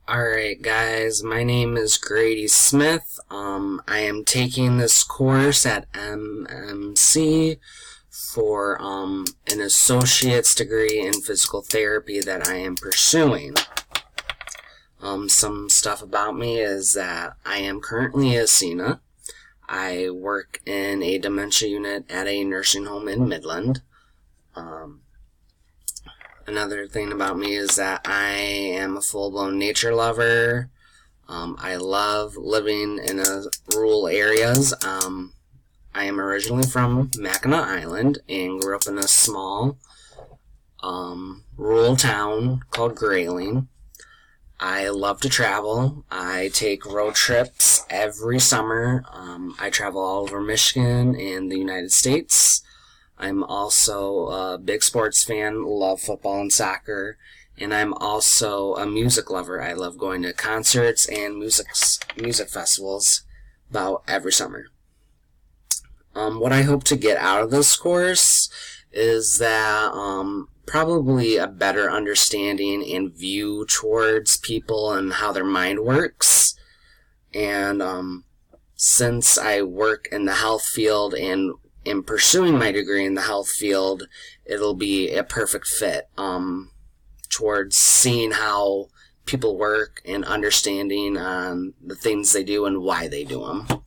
Alright guys, my name is Grady Smith. I am taking this course at MMC for an associate's degree in physical therapy that I am pursuing. Some stuff about me is that I am currently a CNA. I work in a dementia unit at a nursing home in Midland. Another thing about me is that I am a full-blown nature lover. I love living in rural areas. I am originally from Mackinac Island and grew up in a small rural town called Grayling. I love to travel. I take road trips every summer. I travel all over Michigan and the United States. I'm also a big sports fan, love football and soccer, and I'm also a music lover. I love going to concerts and music festivals about every summer. What I hope to get out of this course is that probably a better understanding and view towards people and how their mind works. And since I work in the health field and in pursuing my degree in the health field, it'll be a perfect fit towards seeing how people work and understanding the things they do and why they do them.